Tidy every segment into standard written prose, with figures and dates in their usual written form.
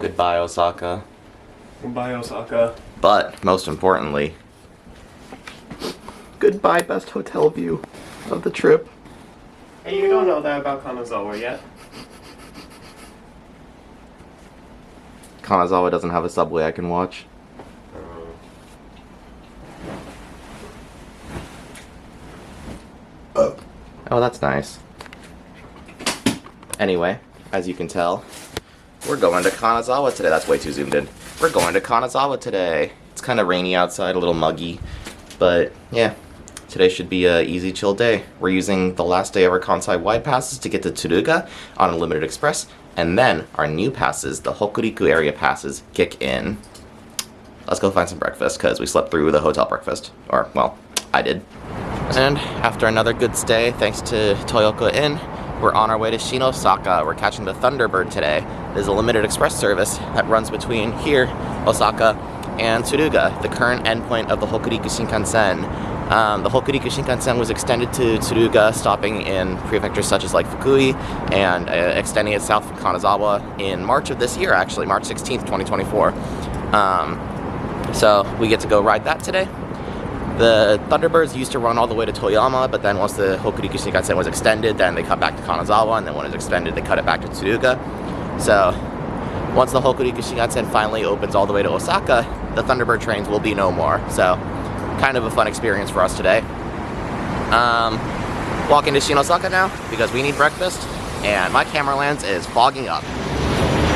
Goodbye, Osaka. Goodbye, Osaka. But, most importantly, goodbye, best hotel view of the trip. Hey, you don't know that about Kanazawa yet? Kanazawa doesn't have a subway I can watch. Oh, that's nice. Anyway, as you can tell, we're going to Kanazawa today. That's way too zoomed in. We're going to Kanazawa today. It's kind of rainy outside, a little muggy, but yeah, today should be a easy, chill day. We're using the last day of our Kansai wide passes to get to Tsuruga on a limited express, and then our new passes, the Hokuriku area passes, kick in. Let's go find some breakfast, because we slept through the hotel breakfast. Or, well, I did. And after another good stay, thanks to Toyoko Inn, we're on our way to Osaka. We're catching the Thunderbird today. There's a limited express service that runs between here, Osaka, and Tsuruga, the current endpoint of the Hokuriku Shinkansen. The Hokuriku Shinkansen was extended to Tsuruga, stopping in prefectures such as like Fukui, and extending it south from Kanazawa in March of this year, actually, March 16th, 2024. So we get to go ride that today. The Thunderbirds used to run all the way to Toyama, but then once the Hokuriku Shinkansen was extended, then they cut back to Kanazawa, and then when it was extended, they cut it back to Tsuruga. So once the Hokuriku Shinkansen finally opens all the way to Osaka, the Thunderbird trains will be no more. So kind of a fun experience for us today. Walking to Osaka now because we need breakfast, and my camera lens is fogging up.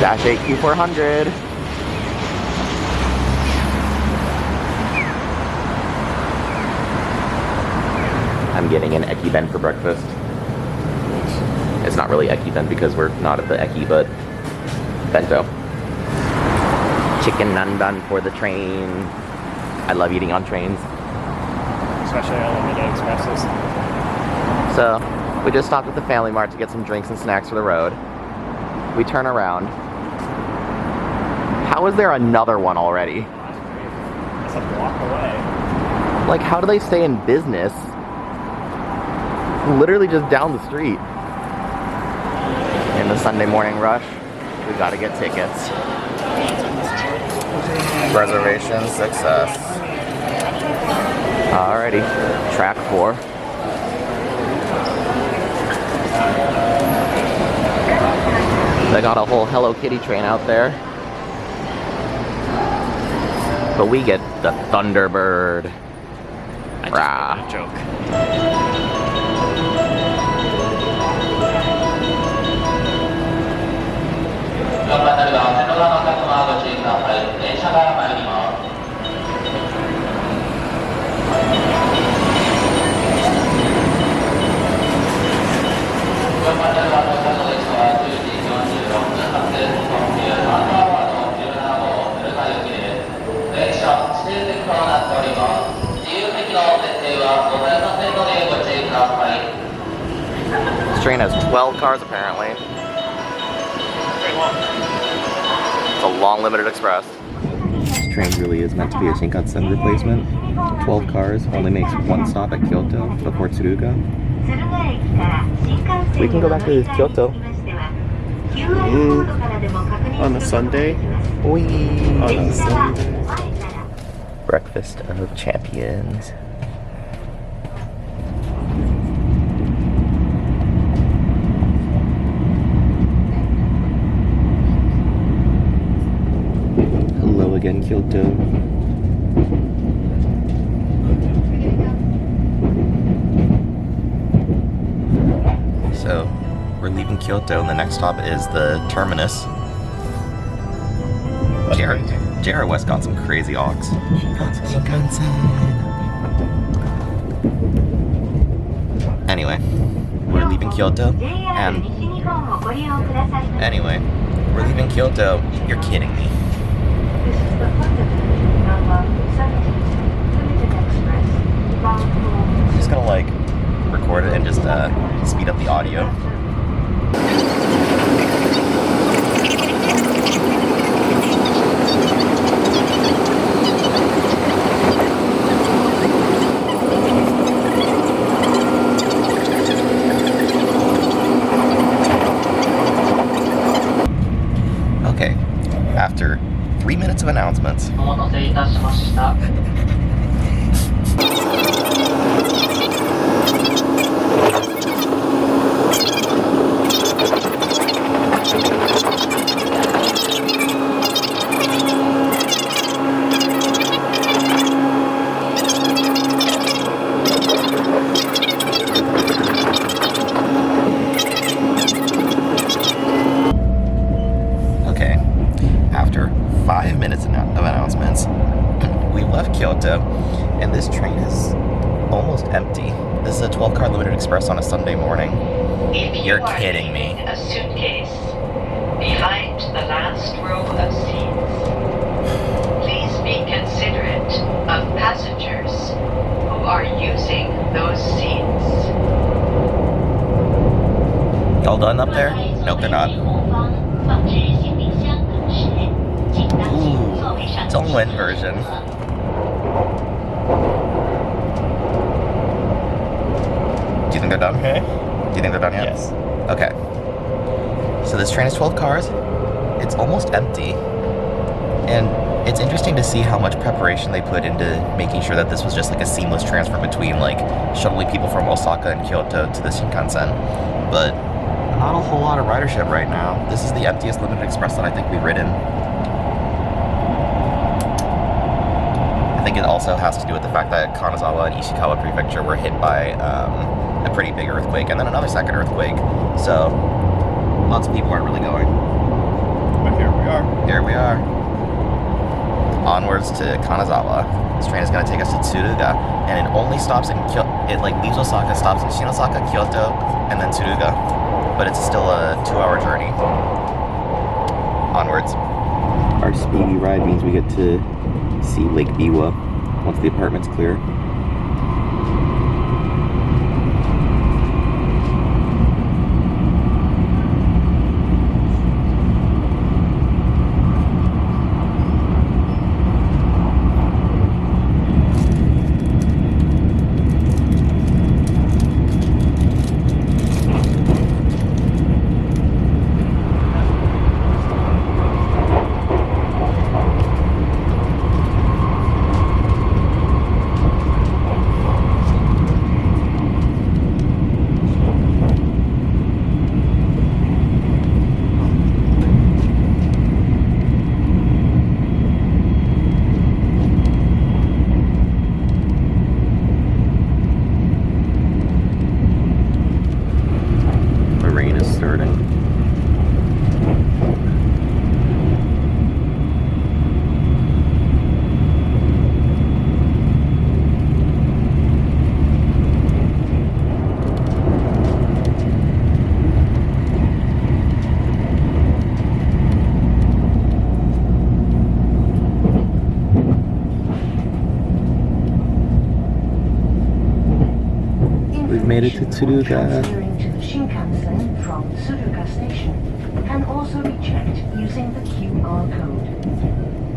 Dash 8Q400. I'm getting an Ekiben for breakfast. It's not really Ekiben because we're not at the Eki, but bento. Chicken nandan for the train. I love eating on trains. Especially on limited expresses. So, we just stopped at the Family Mart to get some drinks and snacks for the road. We turn around. How is there another one already? It's a block away. Like, how do they stay in business? Literally just down the street. In the Sunday morning rush, we gotta get tickets. Reservation success. Alrighty, track 4. They got a whole Hello Kitty train out there. But we get the Thunderbird. I just made that joke. This train has 12 cars apparently. It's a long limited express. This train really is meant to be a Shinkansen replacement. 12 cars, only makes one stop at Kyoto before Tsuruga. We can go back to Kyoto. On a Sunday? On a Sunday. Breakfast of champions. Hello again, Kyoto. So, we're leaving Kyoto, and the next stop is the terminus. JR West got some crazy aux. Shinkansen. Anyway, we're leaving Kyoto, and You're kidding me. I'm just gonna like record it and just speed up the audio. after 3 minutes of announcements. Okay, after 5 minutes of announcements, we've left Kyoto, and this train is almost empty. This is a 12-car limited express on a Sunday morning. You're kidding me. A suitcase behind the last row of seats. Please be considerate of passengers who are using those seats. Y'all done up there? Nope, they're not. Ooh, Dongwen version. Do you think they're done? Okay. Do you think they're done yet? Yes. Okay. So this train is 12 cars. It's almost empty. And it's interesting to see how much preparation they put into making sure that this was just like a seamless transfer between like shuttling people from Osaka and Kyoto to the Shinkansen. But not a whole lot of ridership right now. This is the emptiest limited express that I think we've ridden. I think it also has to do with the fact that Kanazawa and Ishikawa Prefecture were hit by a pretty big earthquake and then another second earthquake. So lots of people aren't really going. But here we are. Here we are. Onwards to Kanazawa. This train is going to take us to Tsuruga, and it only stops in it like leaves Osaka, stops in Shinosaka, Kyoto, and then Tsuruga. But it's still a 2-hour journey. Onwards. Our speedy ride means we get to see Lake Biwa once the apartment's clear. Made it to Tsuruga. Transferring to the Shinkansen from Tsuruga Station can also be checked using the QR code.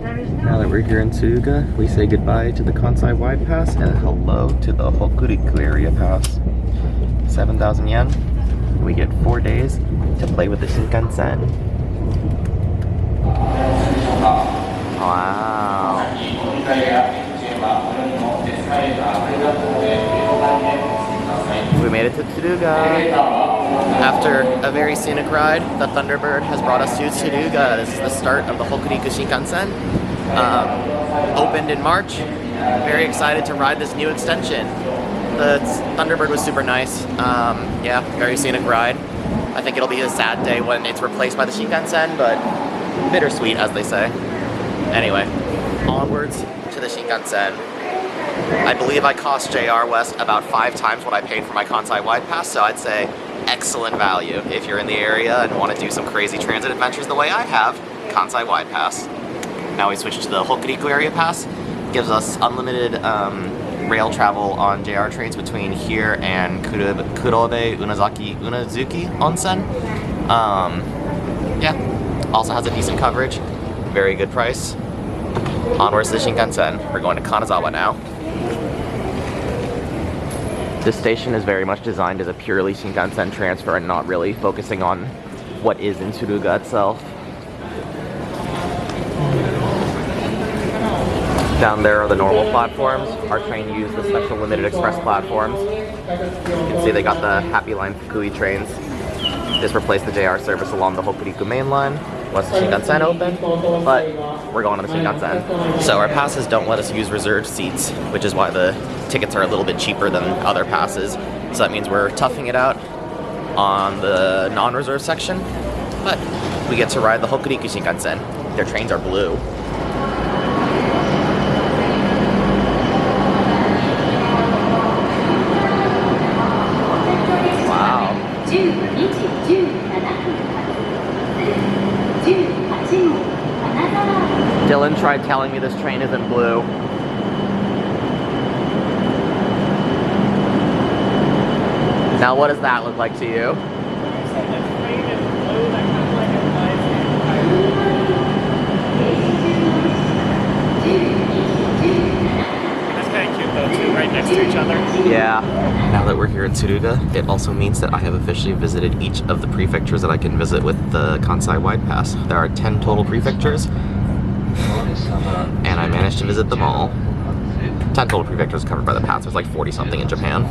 There is no Now that we're here in Tsuruga, we say goodbye to the Kansai Wide Pass and hello to the Hokuriku Area Pass. 7,000 yen. We get 4 days to play with the Shinkansen. Wow. We made it to Tsuruga. After a very scenic ride, the Thunderbird has brought us to Tsuruga. This is the start of the Hokuriku Shinkansen. Opened in March. Very excited to ride this new extension. The Thunderbird was super nice. Yeah, very scenic ride. I think it'll be a sad day when it's replaced by the Shinkansen, but bittersweet, as they say. Anyway, onwards to the Shinkansen. I believe I cost JR West about 5 times what I paid for my Kansai Wide Pass, so I'd say excellent value if you're in the area and want to do some crazy transit adventures the way I have. Kansai Wide Pass. Now we switch to the Hokuriku Area Pass. Gives us unlimited rail travel on JR trains between here and Kurobe Unazuki Onsen. Yeah, also has a decent coverage, very good price. Onwards to the Shinkansen. We're going to Kanazawa now. This station is very much designed as a purely Shinkansen transfer and not really focusing on what is in Tsuruga itself. Down there are the normal platforms. Our train used the special limited express platforms. You can see they got the Happy Line Fukui trains. This replaced the JR service along the Hokuriku main line once the Shinkansen opened, but we're going on the Shinkansen. So our passes don't let us use reserved seats, which is why the tickets are a little bit cheaper than other passes. So that means we're toughing it out on the non-reserved section, but we get to ride the Hokuriku Shinkansen. Their trains are blue. Wow. Dylan tried telling me this train isn't blue. Now what does that look like to you? That's kind of cute though, too, right next to each other. Yeah. Now that we're here in Tsuruga, it also means that I have officially visited each of the prefectures that I can visit with the Kansai Wide Pass. There are 10 total prefectures, and I managed to visit them all. 10 total prefectures covered by the pass. There's like 40 something in Japan.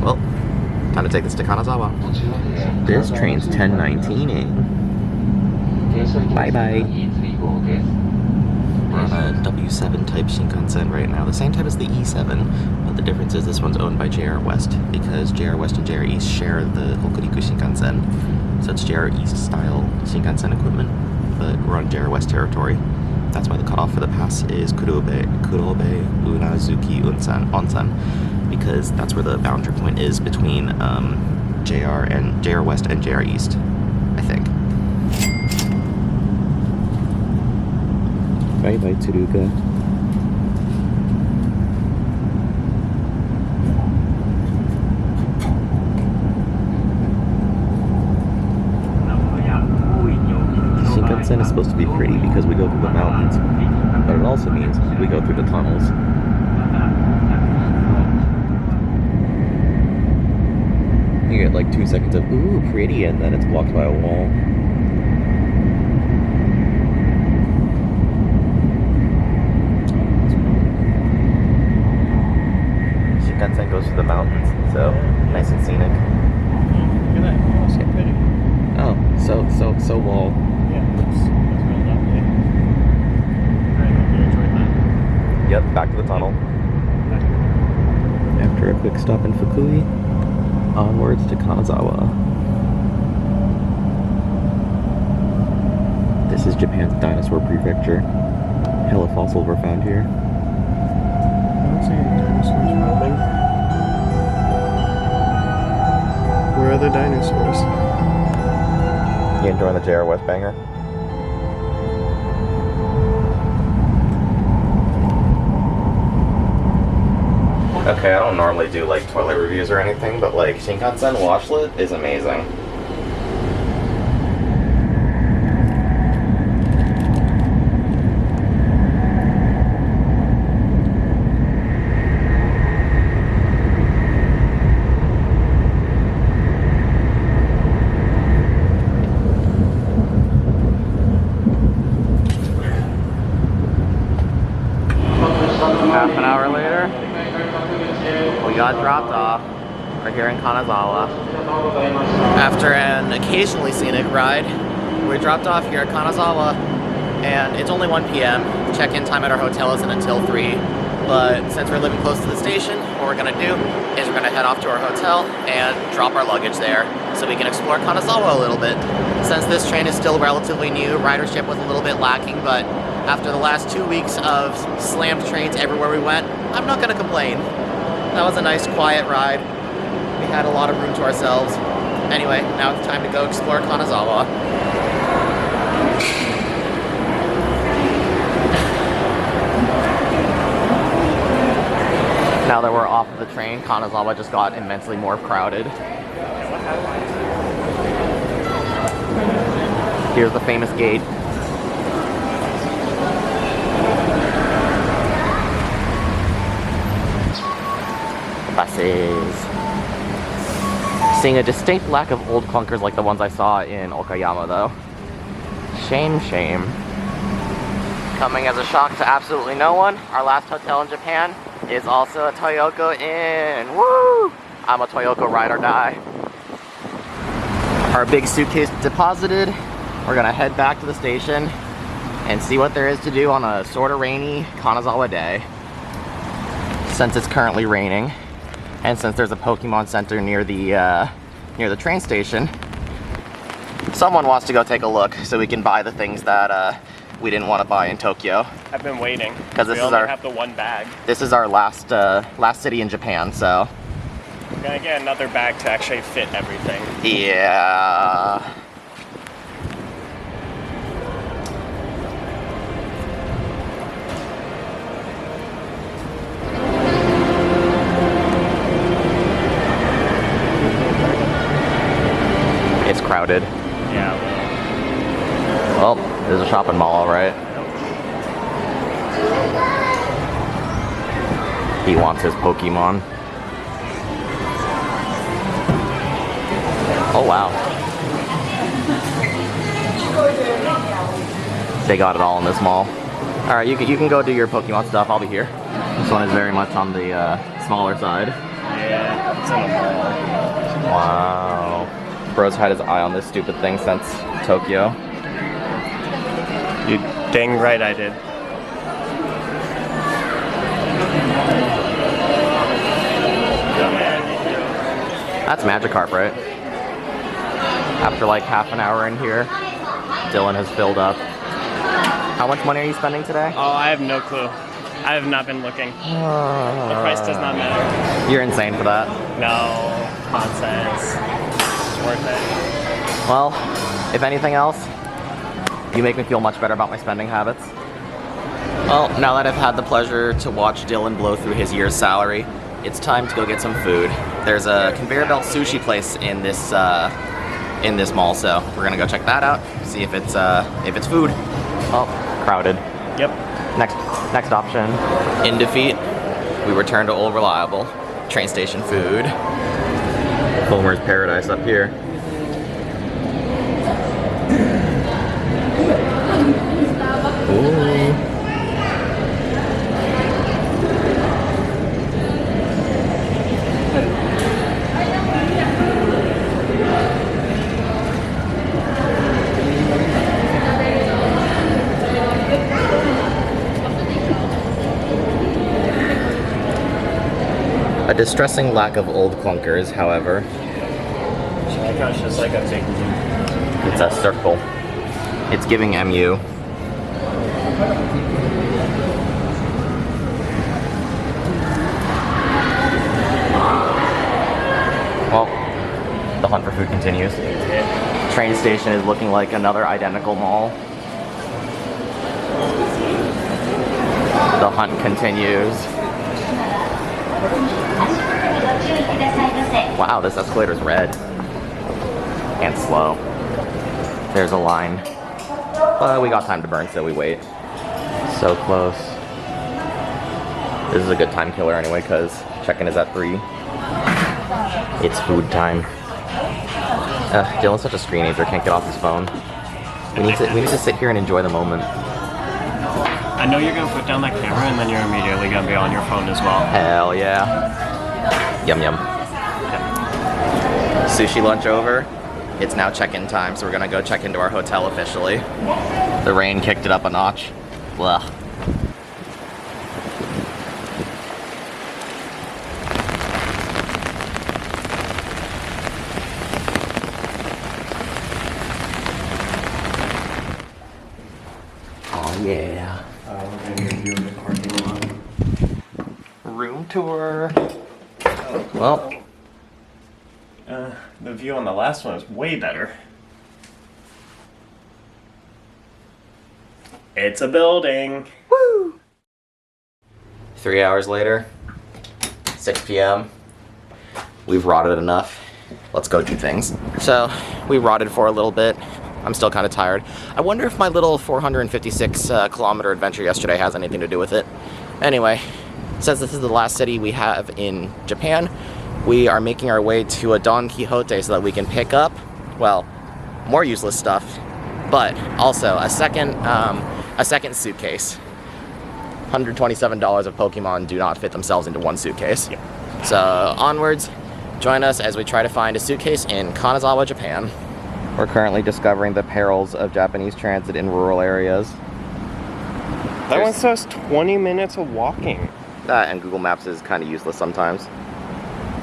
Well, time to take this to Kanazawa. This train's 1019ing. Bye bye. We're on a W7 type Shinkansen right now, the same type as the E7, but the difference is this one's owned by JR West, because JR West and JR East share the Hokuriku Shinkansen. So it's JR East style Shinkansen equipment, but we're on JR West territory. That's why the cutoff for the pass is Kurobe, Unazuki, Onsen, because that's where the boundary point is between JR West and JR East, I think. Bye bye, Tsuruga. Shinkansen is supposed to be pretty because we go through the mountains, but it also means we go through the tunnels. You get like 2 seconds of ooh, pretty, and then it's blocked by a wall. Shinkansen goes through the mountains, so nice and scenic. Look at that, oh, so pretty. Oh, so wall. Yeah, that's real lovely. Alright, hope you enjoyed that. Yep, back to the tunnel. After a quick stop in Fukui, onwards to Kanazawa. This is Japan's dinosaur prefecture. Hella fossils were found here. I don't see any dinosaurs roaming. Where are the dinosaurs? You enjoying the JR West banger? Okay, I don't normally do like toilet reviews or anything, but like Shinkansen washlet is amazing. Half an hour later, we got dropped off. We're here in Kanazawa. After an occasionally scenic ride, we're dropped off here at Kanazawa, and it's only 1 p.m. Check-in time at our hotel isn't until 3. But since we're living close to the station, what we're gonna do is we're gonna head off to our hotel and drop our luggage there so we can explore Kanazawa a little bit. Since this train is still relatively new, ridership was a little bit lacking, but after the last 2 weeks of slammed trains everywhere we went, I'm not gonna complain. That was a nice quiet ride. We had a lot of room to ourselves. Anyway, now it's time to go explore Kanazawa. Now that we're off of the train, Kanazawa just got immensely more crowded. Here's the famous gate. Buses. Seeing a distinct lack of old clunkers like the ones I saw in Okayama though. Shame, shame. Coming as a shock to absolutely no one, our last hotel in Japan is also a Toyoko Inn. Woo! I'm a Toyoko ride or die. Our big suitcase deposited. We're gonna head back to the station and see what there is to do on a sort of rainy Kanazawa day. Since it's currently raining, and since there's a Pokemon Center near the train station, someone wants to go take a look so we can buy the things that we didn't want to buy in Tokyo. I've been waiting. Because we only have the one bag. This is our last city in Japan, so. We're gonna get another bag to actually fit everything. Yeah. It's crowded. Yeah. Well, there's a shopping mall, all right. He wants his Pokemon. Oh wow. They got it all in this mall. All right, you can go do your Pokemon stuff. I'll be here. This one is very much on the smaller side. Yeah, it's in the mall. Wow. Bro's had his eye on this stupid thing since Tokyo. You dang right I did. That's Magikarp, right? After like half an hour in here, Dylan has filled up. How much money are you spending today? Oh, I have no clue. I have not been looking. The price does not matter. You're insane for that. No, nonsense. It's worth it. Well, if anything else, you make me feel much better about my spending habits. Well, now that I've had the pleasure to watch Dylan blow through his year's salary, it's time to go get some food. There's a conveyor belt sushi place in this mall, so we're gonna go check that out, see if it's food. Oh, crowded. Yep. Next option. In defeat, we return to Old Reliable. Train station food. Homer's Paradise up here. Ooh. A distressing lack of old clunkers, however. My gosh, it's like a big It's a circle. It's giving MU. Well, the hunt for food continues. Train station is looking like another identical mall. The hunt continues. Wow, this escalator's red. And slow. There's a line. But we got time to burn, so we wait. So close. This is a good time killer anyway, because check-in is at 3. It's food time. Dylan's such a screenager, can't get off his phone. We need to sit here and enjoy the moment. I know you're gonna put down that camera and then you're immediately gonna be on your phone as well. Hell yeah. Yum yum. Sushi lunch over. It's now check-in time, so we're gonna go check into our hotel officially. The rain kicked it up a notch. Blah. Oh yeah. We're gonna review the parking lot. Room tour. Well, the view on the last one is way better. It's a building. woo! 3 hours later, 6 p.m. We've rotted enough. Let's go do things. So, we rotted for a little bit. I'm still kind of tired. I wonder if my little 456 kilometer adventure yesterday has anything to do with it. Anyway, since this is the last city we have in Japan, we are making our way to a Don Quixote so that we can pick up, well, more useless stuff, but also a second a second suitcase. $127 of Pokemon do not fit themselves into one suitcase. Yep. So onwards, join us as we try to find a suitcase in Kanazawa, Japan. We're currently discovering the perils of Japanese transit in rural areas. That one says 20 minutes of walking. That and Google Maps is kind of useless sometimes.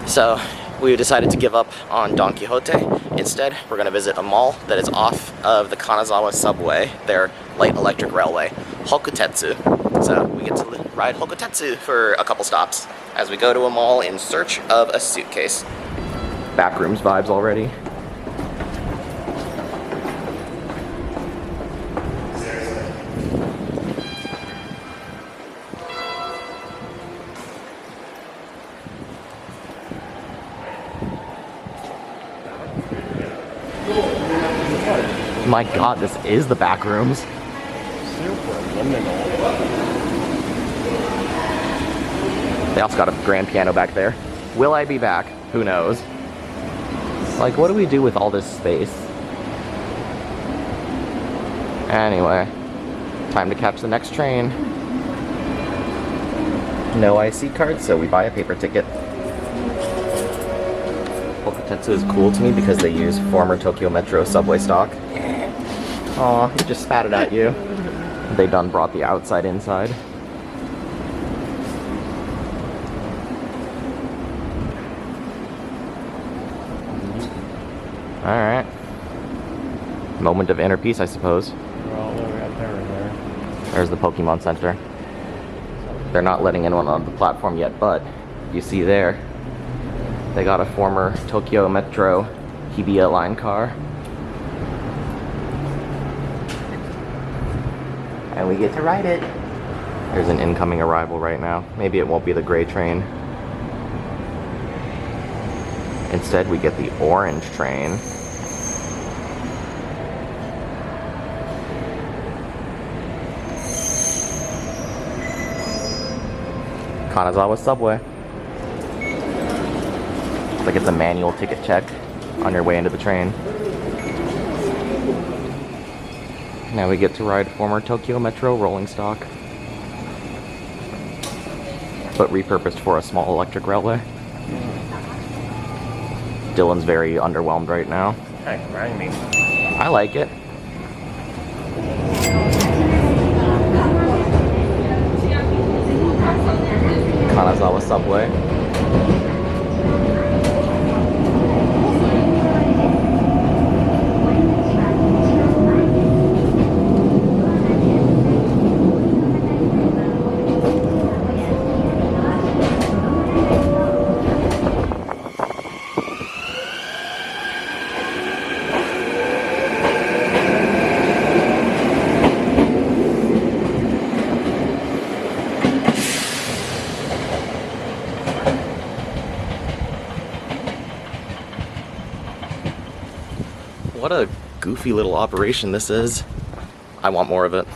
So we decided to give up on Don Quixote. Instead, we're going to visit a mall that is off of the Kanazawa subway, their light electric railway, Hokutetsu. So we get to ride Hokutetsu for a couple stops as we go to a mall in search of a suitcase. Backrooms vibes already. My god, this is the back rooms. Super liminal. They also got a grand piano back there. Will I be back? Who knows? Like, what do we do with all this space? Anyway, time to catch the next train. No IC card, so we buy a paper ticket. Hokutetsu is cool to me because they use former Tokyo Metro subway stock. Aw, he just spat it at you. They done brought the outside inside. Alright. Moment of inner peace, I suppose. We're all the way up there and there. There's the Pokemon Center. They're not letting anyone on the platform yet, but you see there, they got a former Tokyo Metro Hibiya line car. And we get to ride it. There's an incoming arrival right now. Maybe it won't be the gray train. Instead, we get the orange train. Kanazawa subway. It's like it's a manual ticket check on your way into the train. Now we get to ride former Tokyo Metro rolling stock, but repurposed for a small electric railway. Dylan's very underwhelmed right now. Kind of grimy. I like it. Kanazawa subway. What a goofy little operation this is. I want more of it.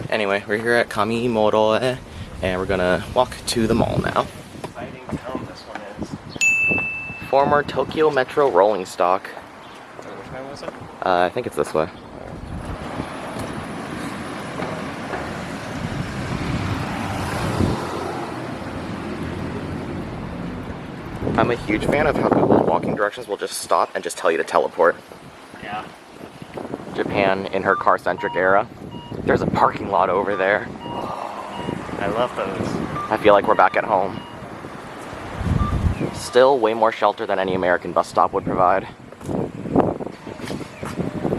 Anyway, we're here at Kamimoro, and we're gonna walk to the mall now. Exciting town this one is. Former Tokyo Metro rolling stock. Which way was it? I think it's this way. I'm a huge fan of how Google's walking directions will just stop and just tell you to teleport. Yeah. Japan in her car-centric era. There's a parking lot over there. I love those. I feel like we're back at home. Still way more shelter than any American bus stop would provide.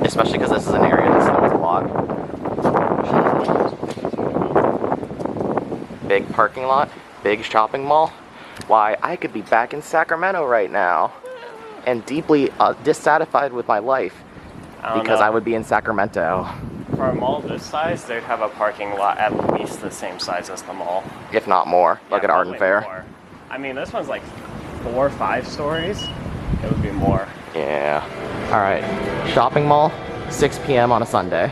Especially because this is an area that snows a lot. Big parking lot, big shopping mall. Why, I could be back in Sacramento right now and deeply dissatisfied with my life because I would be in Sacramento. For a mall this size, they'd have a parking lot at least the same size as the mall. If not more, like at Arden probably Fair. more. I mean, this one's like 4 or 5 stories. It would be more. Yeah. Alright, shopping mall, 6 p.m. on a Sunday.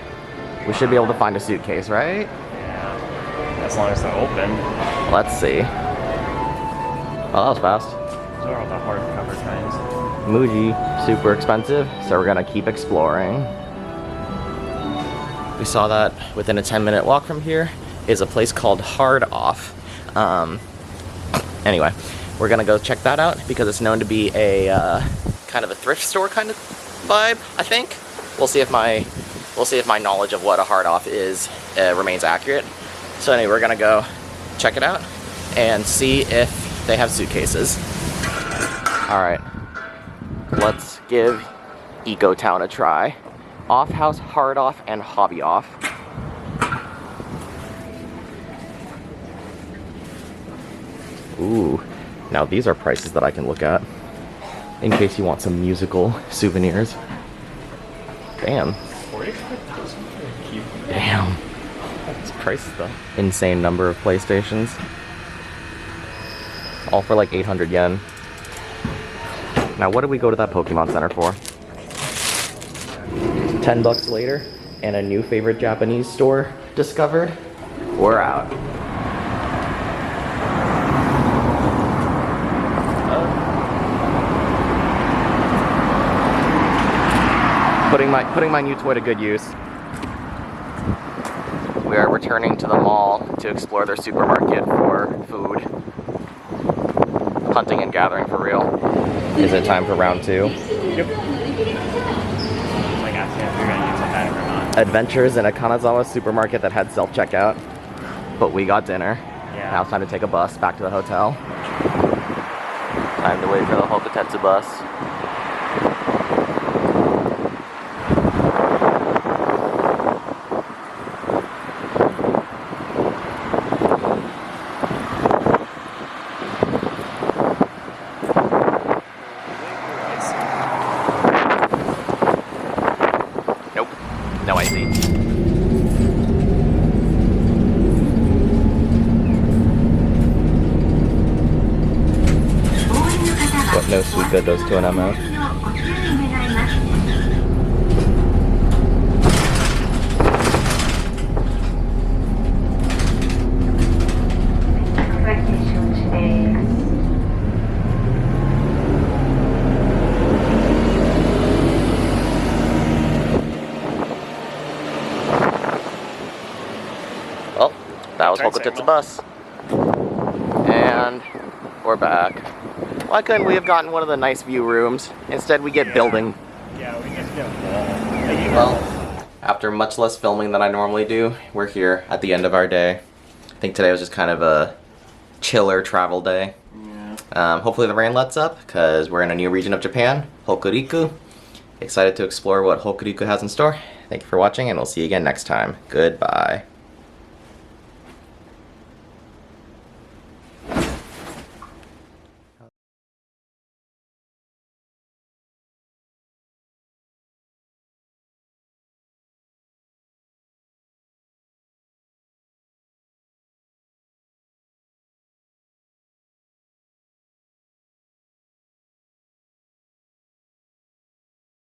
We should be able to find a suitcase, right? Yeah. As long as they're open. Let's see. Oh, that was fast. Those are all the hardcover kinds. Muji, super expensive, so we're gonna keep exploring. we saw that within a 10-minute walk from here is a place called Hard Off. Anyway, we're gonna go check that out because it's known to be a kind of a thrift store kind of vibe, I think. We'll see if my knowledge of what a Hard Off is remains accurate. So anyway, we're gonna go check it out and see if they have suitcases. All right, let's give Eco Town a try. Off House, Hard Off, and Hobby Off. Ooh, now these are prices that I can look at in case you want some musical souvenirs. Damn. 45,000 for a keyboard. Damn. This price is the insane number of PlayStations. All for like 800 yen. Now what did we go to that Pokemon Center for? 10 bucks later, and a new favorite Japanese store discovered. We're out. Putting my new toy to good use. We are returning to the mall to explore their supermarket for food. Hunting and gathering for real. Is it time for round 2? Yep. Like asking if you're gonna use a bag or not. Adventures in a Kanazawa supermarket that had self-checkout. But we got dinner. Yeah. Now it's time to take a bus back to the hotel. Time to wait for the Hokutetsu bus. Nope. No ID. What no sweet good does to an MO? Well, that was Hokutetsu bus. And we're back. Why couldn't we have gotten one of the nice view rooms? Instead we get building. Yeah, we just get wall. Well, after much less filming than I normally do, we're here at the end of our day. I think today was just kind of a chiller travel day. Yeah. Hopefully the rain lets up, because we're in a new region of Japan, Hokuriku. Excited to explore what Hokuriku has in store. Thank you for watching, and we'll see you again next time. Goodbye.